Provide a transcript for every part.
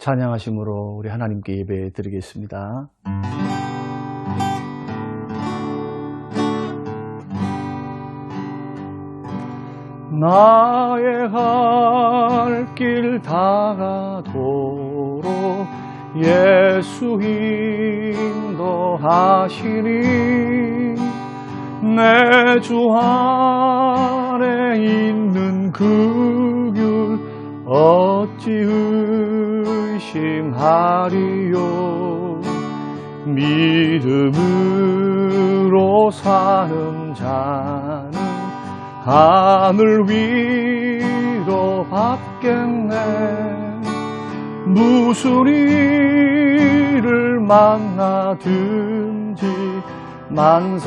찬양하심으로 우리 하나님께 예배 드리겠습니다. 나의 갈 길 다가도록 예수 인도하시니 내 주 안에 있는 그 길 어찌 의심하리요. 믿음으로 사는 자는 하늘 위로 받겠네. 무슨 일을 만나든지 만사형통하리라.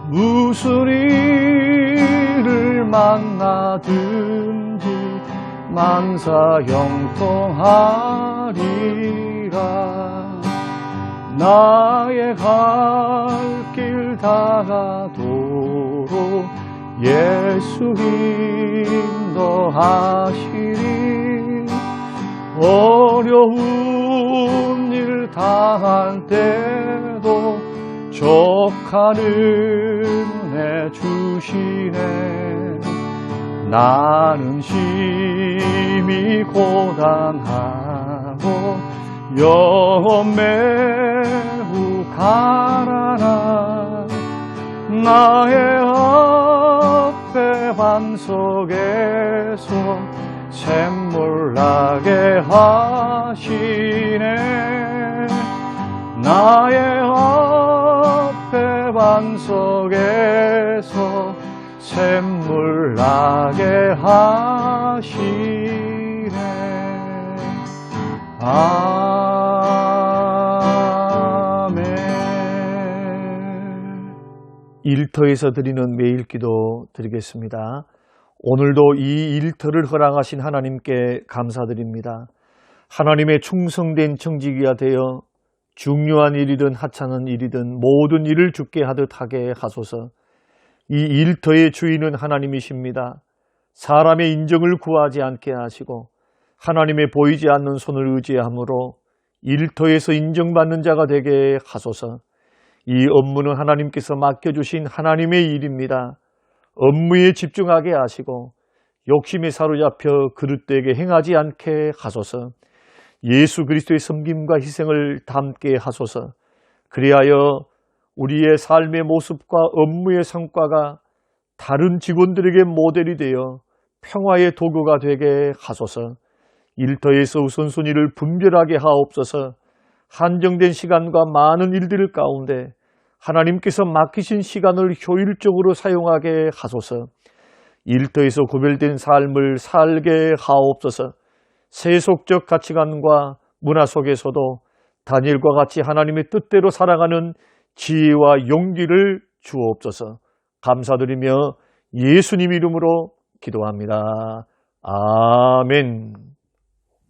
무슨 일을 만나든지 만사형통하리라. 나의 갈 길 다가도록 예수 인도하시리. 어려운 일 당할 때도 족한 은혜 주시네. 나는 심히 고단하고 영혼 매우 가난한 나의 앞에 반석에서 샘물 나게 하시네. 나의 앞에 반석에서 샘물 나게 하시네. 아멘. 일터에서 드리는 매일기도 드리겠습니다. 오늘도 이 일터를 허락하신 하나님께 감사드립니다. 하나님의 충성된 청지기가 되어 중요한 일이든 하찮은 일이든 모든 일을 주께 하듯 하게 하소서. 이 일터의 주인은 하나님이십니다. 사람의 인정을 구하지 않게 하시고 하나님의 보이지 않는 손을 의지함으로 일터에서 인정받는 자가 되게 하소서. 이 업무는 하나님께서 맡겨주신 하나님의 일입니다. 업무에 집중하게 하시고 욕심에 사로잡혀 그릇되게 행하지 않게 하소서. 예수 그리스도의 섬김과 희생을 담게 하소서. 그리하여 우리의 삶의 모습과 업무의 성과가 다른 직원들에게 모델이 되어 평화의 도구가 되게 하소서. 일터에서 우선순위를 분별하게 하옵소서. 한정된 시간과 많은 일들 가운데 하나님께서 맡기신 시간을 효율적으로 사용하게 하소서. 일터에서 구별된 삶을 살게 하옵소서. 세속적 가치관과 문화 속에서도 다니엘과 같이 하나님의 뜻대로 살아가는 지혜와 용기를 주옵소서. 감사드리며 예수님 이름으로 기도합니다. 아멘.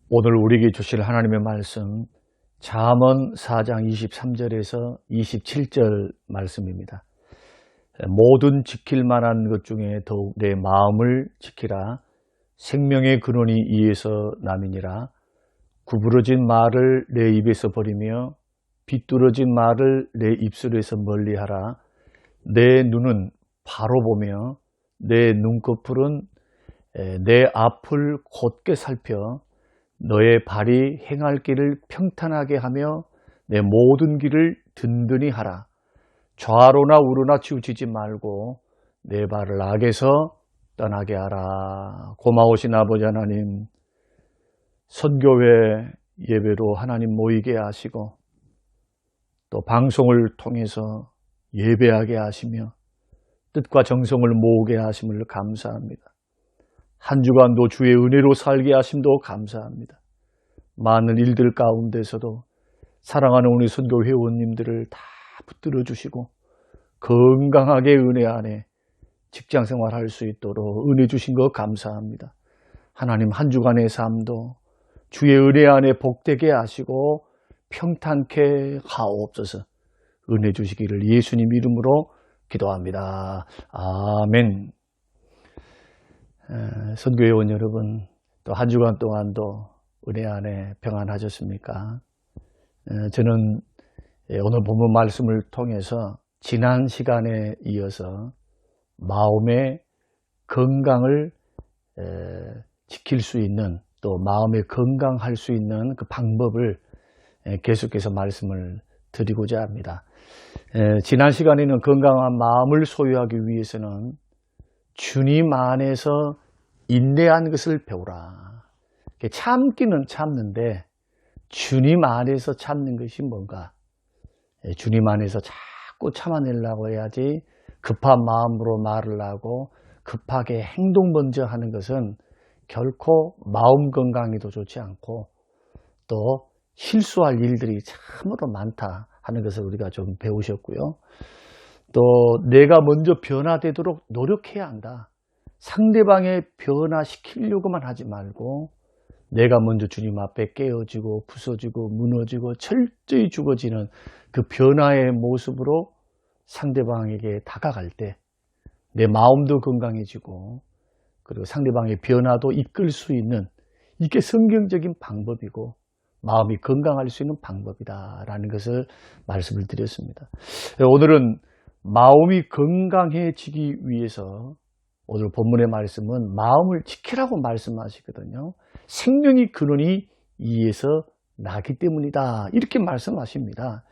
오늘 우리에게 주실 하나님의 말씀 잠언 4장 23절에서 27절 말씀입니다. 모든 지킬 만한 것 중에 더욱 내 마음을 지키라. 생명의 근원이 이에서 남이니라. 구부러진 말을 내 입에서 버리며 비뚤어진 말을 내 입술에서 멀리하라. 내 눈은 바로 보며 내 눈꺼풀은 내 앞을 곧게 살펴 너의 발이 행할 길을 평탄하게 하며 내 모든 길을 든든히 하라. 좌로나 우로나 치우치지 말고 내 발을 악에서 떠나게 하라. 고마우신 아버지 하나님, 선교회 예배로 하나님 모이게 하시고 또 방송을 통해서 예배하게 하시며 뜻과 정성을 모으게 하심을 감사합니다. 한 주간도 주의 은혜로 살게 하심도 감사합니다. 많은 일들 가운데서도 사랑하는 우리 선교 회원님들을 다 붙들어 주시고 건강하게 은혜 안에 직장 생활할 수 있도록 은혜 주신 것 감사합니다. 하나님 한 주간의 삶도 주의 은혜 안에 복되게 하시고 평탄케 하옵소서. 은혜 주시기를 예수님 이름으로 기도합니다. 아멘. 선교회원 여러분, 또 한 주간 동안도 은혜 안에 평안하셨습니까? 저는 오늘 본문 말씀을 통해서 지난 시간에 이어서 마음의 건강을 지킬 수 있는, 또 마음에 건강할 수 있는 그 방법을 계속해서 말씀을 드리고자 합니다. 지난 시간에는 건강한 마음을 소유하기 위해서는 주님 안에서 인내한 것을 배우라. 참기는 참는데 주님 안에서 참는 것이 뭔가? 주님 안에서 자꾸 참아내려고 해야지 급한 마음으로 말을 하고 급하게 행동 먼저 하는 것은 결코 마음 건강에도 좋지 않고 또 실수할 일들이 참으로 많다 하는 것을 우리가 좀 배우셨고요. 또 내가 먼저 변화되도록 노력해야 한다. 상대방의 변화시키려고만 하지 말고 내가 먼저 주님 앞에 깨어지고 부서지고 무너지고 철저히 죽어지는 그 변화의 모습으로 상대방에게 다가갈 때 내 마음도 건강해지고 그리고 상대방의 변화도 이끌 수 있는, 이게 성경적인 방법이고 마음이 건강할 수 있는 방법이다라는 것을 말씀을 드렸습니다. 오늘은 마음이 건강해지기 위해서 오늘 본문의 말씀은 마음을 지키라고 말씀하시거든요. 생명의 근원이 이에서 나기 때문이다, 이렇게 말씀하십니다.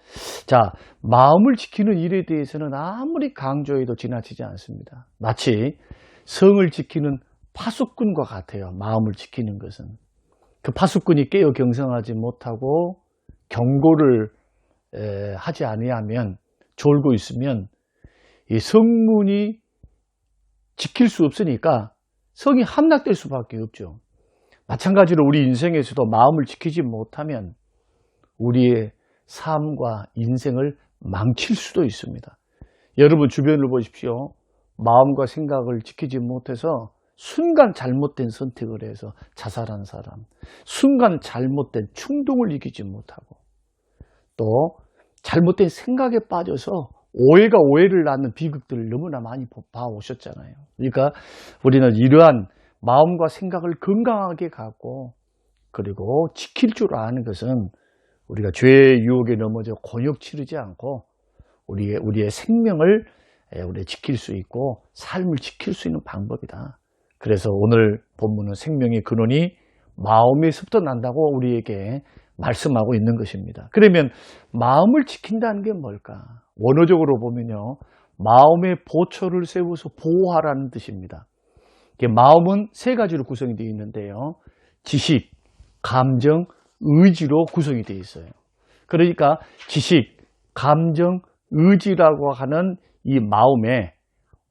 자, 마음을 지키는 일에 대해서는 아무리 강조해도 지나치지 않습니다. 마치 성을 지키는 파수꾼과 같아요. 마음을 지키는 것은 그 파수꾼이 깨어 경성하지 못하고 경고를 하지 아니하면, 졸고 있으면 이 성문이 지킬 수 없으니까 성이 함락될 수밖에 없죠. 마찬가지로 우리 인생에서도 마음을 지키지 못하면 우리의 삶과 인생을 망칠 수도 있습니다. 여러분 주변을 보십시오. 마음과 생각을 지키지 못해서 순간 잘못된 선택을 해서 자살한 사람, 순간 잘못된 충동을 이기지 못하고 또 잘못된 생각에 빠져서 오해가 오해를 낳는 비극들을 너무나 많이 봐오셨잖아요. 그러니까 우리는 이러한 마음과 생각을 건강하게 갖고 그리고 지킬 줄 아는 것은 우리가 죄의 유혹에 넘어져 곤욕 치르지 않고 우리의 생명을 우리 지킬 수 있고 삶을 지킬 수 있는 방법이다. 그래서 오늘 본문은 생명의 근원이 마음에서부터 난다고 우리에게 말씀하고 있는 것입니다. 그러면 마음을 지킨다는 게 뭘까? 원어적으로 보면요, 마음의 보초를 세워서 보호하라는 뜻입니다. 마음은 세 가지로 구성이 되어 있는데요, 지식, 감정, 의지로 구성이 되어 있어요. 그러니까 지식, 감정, 의지라고 하는 이 마음에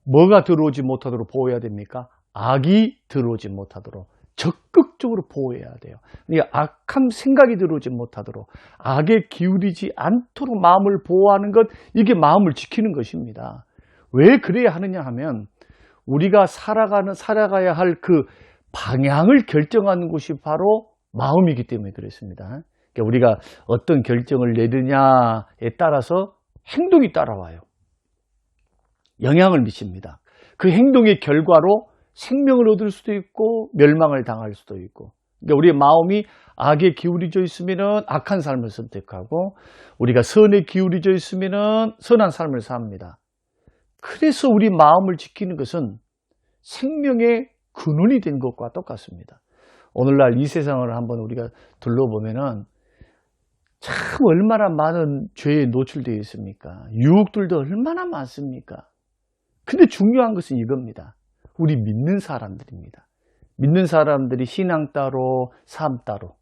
뭐가 들어오지 못하도록 보호해야 됩니까? 악이 들어오지 못하도록 적극적으로 보호해야 돼요. 그러니까 악한 생각이 들어오지 못하도록, 악에 기울이지 않도록 마음을 보호하는 것, 이게 마음을 지키는 것입니다. 왜 그래야 하느냐 하면 우리가 살아가야 할 그 방향을 결정하는 것이 바로 마음이기 때문에 그렇습니다. 그러니까 우리가 어떤 결정을 내느냐에 따라서 행동이 따라와요. 영향을 미칩니다. 그 행동의 결과로 생명을 얻을 수도 있고 멸망을 당할 수도 있고, 그러니까 우리의 마음이 악에 기울어져 있으면 악한 삶을 선택하고 우리가 선에 기울어져 있으면 선한 삶을 삽니다. 그래서 우리 마음을 지키는 것은 생명의 근원이 된 것과 똑같습니다. 오늘날 이 세상을 한번 우리가 둘러보면은 참 얼마나 많은 죄에 노출되어 있습니까? 유혹들도 얼마나 많습니까? 근데 중요한 것은 이겁니다. 우리 믿는 사람들입니다. 믿는 사람들이 신앙 따로 삶 따로,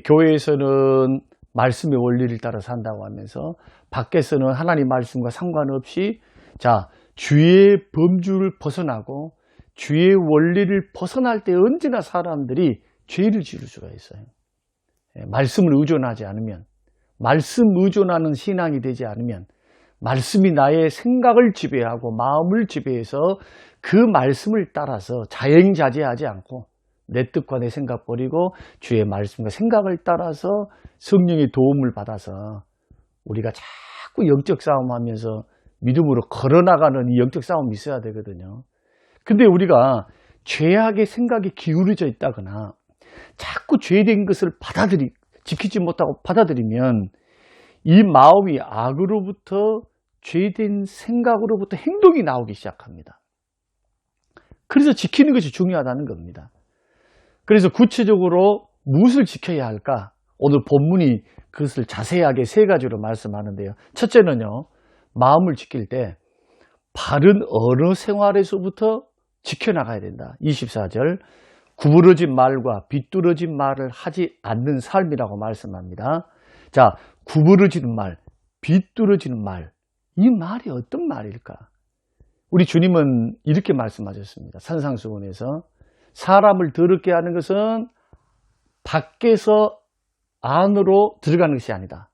교회에서는 말씀의 원리를 따라 산다고 하면서 밖에서는 하나님 말씀과 상관없이 주의 범주를 벗어나고 주의 원리를 벗어날 때 언제나 사람들이 죄를 지을 수가 있어요. 말씀을 의존하지 않으면, 말씀 의존하는 신앙이 되지 않으면, 말씀이 나의 생각을 지배하고 마음을 지배해서 그 말씀을 따라서 자행자제하지 않고 내 뜻과 내 생각 버리고 주의 말씀과 생각을 따라서 성령의 도움을 받아서 우리가 자꾸 영적 싸움하면서 믿음으로 걸어나가는 이 영적 싸움이 있어야 되거든요. 근데 우리가 죄악의 생각이 기울어져 있다거나 자꾸 죄된 것을 지키지 못하고 받아들이면 이 마음이 악으로부터 죄된 생각으로부터 행동이 나오기 시작합니다. 그래서 지키는 것이 중요하다는 겁니다. 그래서 구체적으로 무엇을 지켜야 할까? 오늘 본문이 그것을 자세하게 세 가지로 말씀하는데요. 첫째는요, 마음을 지킬 때 바른 언어 생활에서부터 지켜나가야 된다. 24절, 구부러진 말과 비뚤어진 말을 하지 않는 삶이라고 말씀합니다. 자, 구부러지는 말, 비뚤어지는 말, 이 말이 어떤 말일까? 우리 주님은 이렇게 말씀하셨습니다. 산상수훈에서 사람을 더럽게 하는 것은 밖에서 안으로 들어가는 것이 아니다.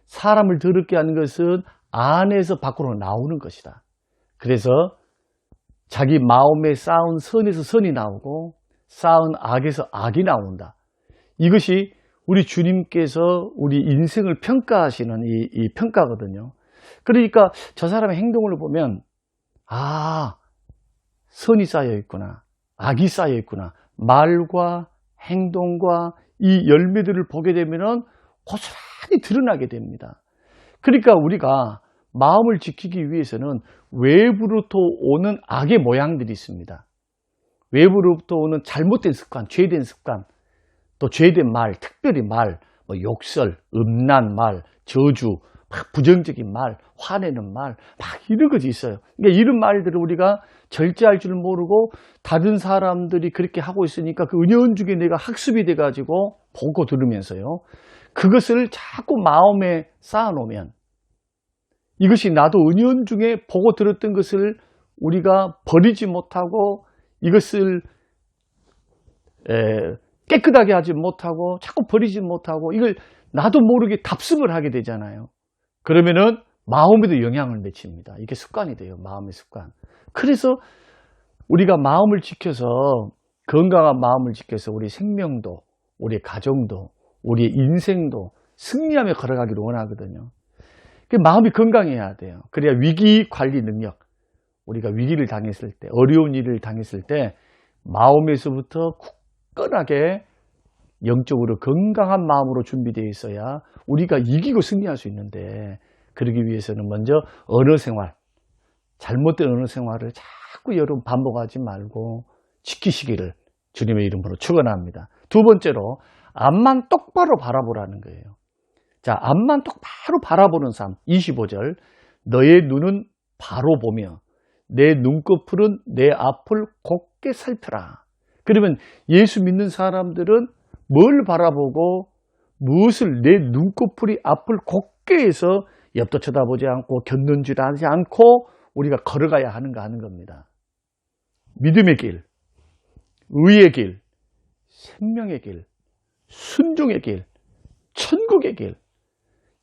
사람을 더럽게 하는 것은 안에서 밖으로 나오는 것이다. 그래서 자기 마음에 쌓은 선에서 선이 나오고 쌓은 악에서 악이 나온다. 이것이 우리 주님께서 우리 인생을 평가하시는 이 평가거든요. 그러니까 저 사람의 행동을 보면 선이 쌓여 있구나, 악이 쌓여 있구나, 말과 행동과 이 열매들을 보게 되면 고스란히 드러나게 됩니다. 그러니까 우리가 마음을 지키기 위해서는 외부로부터 오는 악의 모양들이 있습니다. 외부로부터 오는 잘못된 습관, 죄된 습관, 또 죄된 말, 특별히 말, 욕설, 음란 말, 저주, 부정적인 말, 화내는 말, 이런 것이 있어요. 그러니까 이런 말들을 우리가 절제할 줄 모르고 다른 사람들이 그렇게 하고 있으니까 그 은연중에 내가 학습이 돼가지고 보고 들으면서요, 그것을 자꾸 마음에 쌓아놓으면 이것이 나도 은연중에 보고 들었던 것을 우리가 버리지 못하고 이것을 깨끗하게 하지 못하고 자꾸 버리지 못하고 이걸 나도 모르게 답습을 하게 되잖아요. 그러면은 마음에도 영향을 미칩니다. 이게 습관이 돼요. 마음의 습관. 그래서 우리가 마음을 지켜서, 건강한 마음을 지켜서 우리 생명도, 우리 가정도, 우리 인생도 승리하며 걸어가기를 원하거든요. 마음이 건강해야 돼요. 그래야 위기 관리 능력, 우리가 위기를 당했을 때, 어려운 일을 당했을 때 마음에서부터 굳건하게 영적으로 건강한 마음으로 준비되어 있어야 우리가 이기고 승리할 수 있는데, 그러기 위해서는 먼저 언어 생활, 잘못된 언어 생활을 자꾸 여러분 반복하지 말고 지키시기를 주님의 이름으로 축원합니다. 두 번째로 앞만 똑바로 바라보라는 거예요. 자, 앞만 똑바로 바라보는 삶. 25절, 너의 눈은 바로 보며 내 눈꺼풀은 내 앞을 곱게 살펴라. 그러면 예수 믿는 사람들은 뭘 바라보고 무엇을, 내 눈꺼풀이 앞을 곱게 해서 옆도 쳐다보지 않고 곁눈질하지 않고 우리가 걸어가야 하는가 하는 겁니다. 믿음의 길, 의의 길, 생명의 길, 순종의 길, 천국의 길,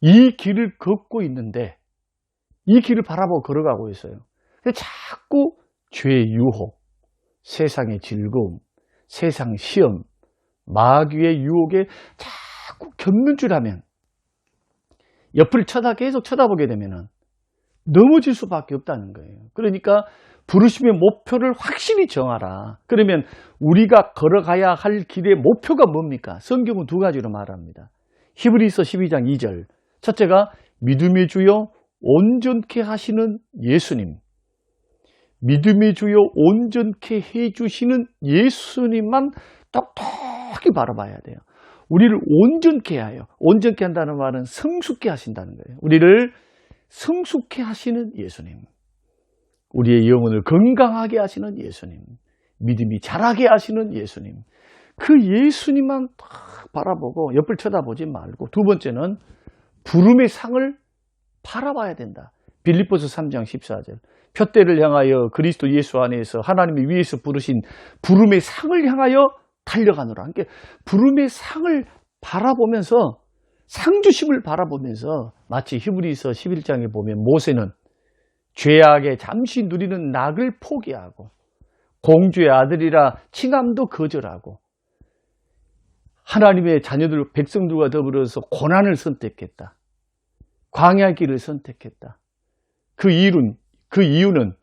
이 길을 걷고 있는데 이 길을 바라보고 걸어가고 있어요. 자꾸 죄의 유혹, 세상의 즐거움, 세상 시험, 마귀의 유혹에 자꾸 곁눈질하면, 옆을 계속 쳐다보게 되면 넘어질 수밖에 없다는 거예요. 그러니까 부르심의 목표를 확실히 정하라. 그러면 우리가 걸어가야 할 길의 목표가 뭡니까? 성경은 두 가지로 말합니다. 히브리서 12장 2절. 첫째가 믿음의 주요 온전케 하시는 예수님. 믿음의 주요 온전케 해주시는 예수님만 똑똑히 바라봐야 돼요. 우리를 온전케 해요. 온전케 한다는 말은 성숙케 하신다는 거예요. 우리를 성숙케 하시는 예수님. 우리의 영혼을 건강하게 하시는 예수님. 믿음이 자라게 하시는 예수님. 그 예수님만 딱 바라보고 옆을 쳐다보지 말고, 두 번째는 부름의 상을 바라봐야 된다. 빌립보서 3장 14절. 표대를 향하여 그리스도 예수 안에서 하나님이 위에서 부르신 부름의 상을 향하여 달려가노라. 그러니까 부름의 상을 바라보면서, 상주심을 바라보면서, 마치 히브리서 11장에 보면 모세는 죄악에 잠시 누리는 낙을 포기하고 공주의 아들이라 칭함도 거절하고 하나님의 자녀들, 백성들과 더불어서 고난을 선택했다. 광야 길을 선택했다. 그 이유는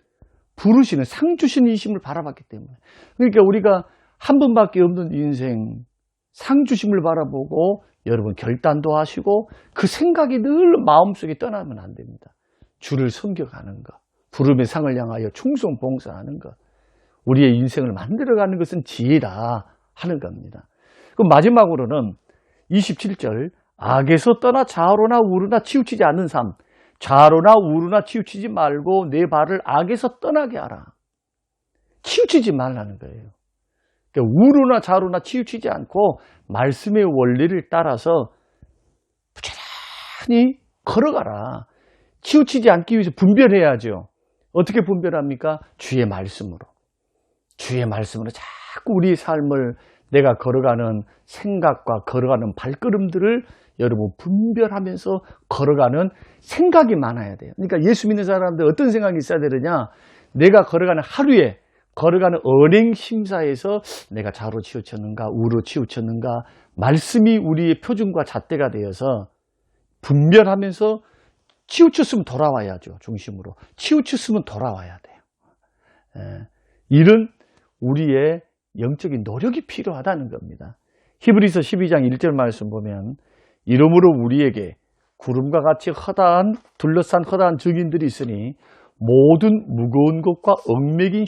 부르시는 상 주신 이심을 바라봤기 때문에. 그러니까 우리가 한 번밖에 없는 인생, 상 주심을 바라보고 여러분 결단도 하시고 그 생각이 늘 마음속에 떠나면 안 됩니다. 주를 섬겨가는 것, 부름의 상을 향하여 충성 봉사하는 것, 우리의 인생을 만들어가는 것은 지혜다 하는 겁니다. 그럼 마지막으로는 27절, 악에서 떠나 좌로나 우로나 치우치지 않는 삶, 좌로나 우로나 치우치지 말고 내 발을 악에서 떠나게 하라. 치우치지 말라는 거예요. 그러니까 우로나 좌로나 치우치지 않고 말씀의 원리를 따라서 부지런히 걸어가라. 치우치지 않기 위해서 분별해야죠. 어떻게 분별합니까? 주의 말씀으로. 주의 말씀으로 자꾸 우리의 삶을 내가 걸어가는 생각과 걸어가는 발걸음들을 여러분 분별하면서 걸어가는 생각이 많아야 돼요. 그러니까 예수 믿는 사람들 어떤 생각이 있어야 되느냐? 내가 걸어가는 하루에 걸어가는 언행 심사에서 내가 좌로 치우쳤는가 우로 치우쳤는가 말씀이 우리의 표준과 잣대가 되어서 분별하면서 치우쳤으면 돌아와야죠. 중심으로. 치우쳤으면 돌아와야 돼요. 이런 우리의 영적인 노력이 필요하다는 겁니다. 히브리서 12장 1절 말씀 보면 이러므로 우리에게 구름과 같이 둘러싼 허다한 증인들이 있으니 모든 무거운 것과 얽매긴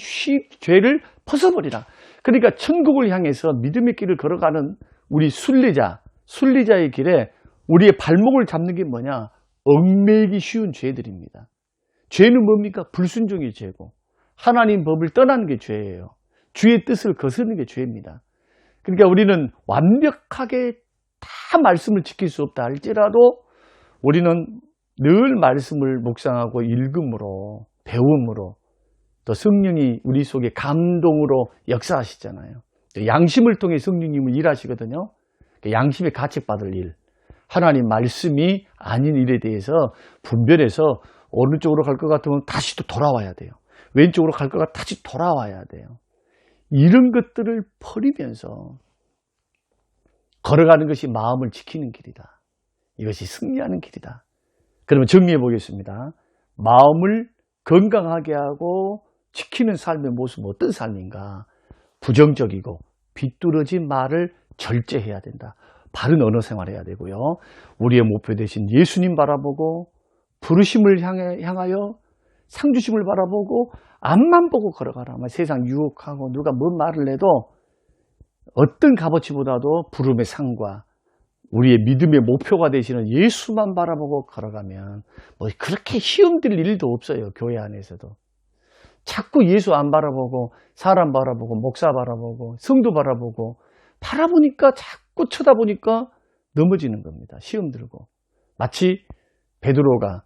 죄를 벗어버리라. 그러니까 천국을 향해서 믿음의 길을 걸어가는 우리 순리자의 길에 우리의 발목을 잡는 게 뭐냐? 얽매이기 쉬운 죄들입니다. 죄는 뭡니까? 불순종이 죄고 하나님 법을 떠나는 게 죄예요. 주의 뜻을 거스르는 게 죄입니다. 그러니까 우리는 완벽하게 다 말씀을 지킬 수 없다 할지라도 우리는 늘 말씀을 묵상하고 읽음으로 배움으로 또 성령이 우리 속에 감동으로 역사하시잖아요. 양심을 통해 성령님은 일하시거든요. 양심에 가책받을 일, 하나님 말씀이 아닌 일에 대해서 분별해서 어느 쪽으로 갈 것 같으면 다시 또 돌아와야 돼요. 왼쪽으로 갈 것 같으면 다시 돌아와야 돼요. 이런 것들을 버리면서 걸어가는 것이 마음을 지키는 길이다. 이것이 승리하는 길이다. 그러면 정리해 보겠습니다. 마음을 건강하게 하고 지키는 삶의 모습은 어떤 삶인가? 부정적이고 비뚤어진 말을 절제해야 된다. 바른 언어 생활해야 되고요. 우리의 목표 대신 예수님 바라보고 부르심을 향하여 상주심을 바라보고 앞만 보고 걸어가라. 세상 유혹하고 누가 뭔 말을 해도 어떤 값어치보다도 부름의 상과 우리의 믿음의 목표가 되시는 예수만 바라보고 걸어가면 뭐 그렇게 시험 들 일도 없어요. 교회 안에서도. 자꾸 예수 안 바라보고 사람 바라보고 목사 바라보고 성도 바라보니까 자꾸 쳐다보니까 넘어지는 겁니다. 시험 들고. 마치 베드로가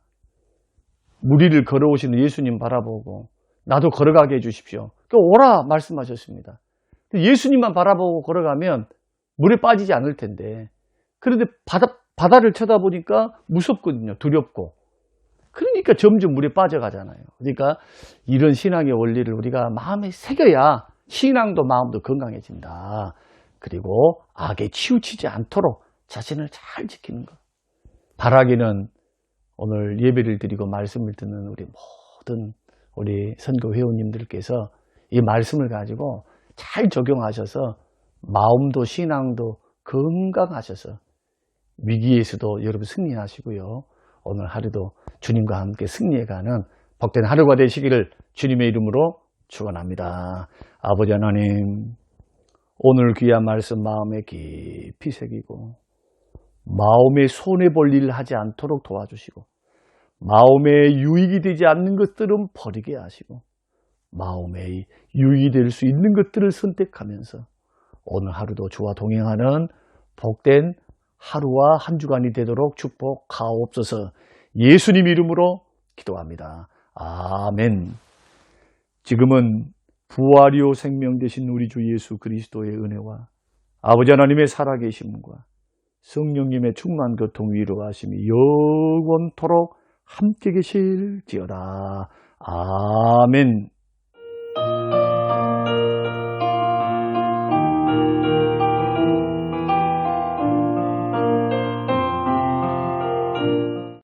무리를 걸어오시는 예수님 바라보고 나도 걸어가게 해주십시오. 오라 말씀하셨습니다. 예수님만 바라보고 걸어가면 물에 빠지지 않을 텐데 그런데 바다를 쳐다보니까 무섭거든요. 두렵고. 그러니까 점점 물에 빠져가잖아요. 그러니까 이런 신앙의 원리를 우리가 마음에 새겨야 신앙도 마음도 건강해진다. 그리고 악에 치우치지 않도록 자신을 잘 지키는 것. 바라기는 오늘 예배를 드리고 말씀을 듣는 우리 모든 우리 선교 회원님들께서 이 말씀을 가지고 잘 적용하셔서 마음도 신앙도 건강하셔서 위기에서도 여러분 승리하시고요. 오늘 하루도 주님과 함께 승리해가는 복된 하루가 되시기를 주님의 이름으로 축원합니다. 아버지 하나님, 오늘 귀한 말씀 마음에 깊이 새기고 마음에 손해볼 일을 하지 않도록 도와주시고 마음에 유익이 되지 않는 것들은 버리게 하시고 마음에 유익이 될 수 있는 것들을 선택하면서 오늘 하루도 주와 동행하는 복된 하루와 한 주간이 되도록 축복하옵소서. 예수님 이름으로 기도합니다. 아멘. 지금은 부활이요 생명 되신 우리 주 예수 그리스도의 은혜와 아버지 하나님의 살아계심과 성령님의 충만 교통 위로하심이 영원토록 함께 계실지어다. 아멘.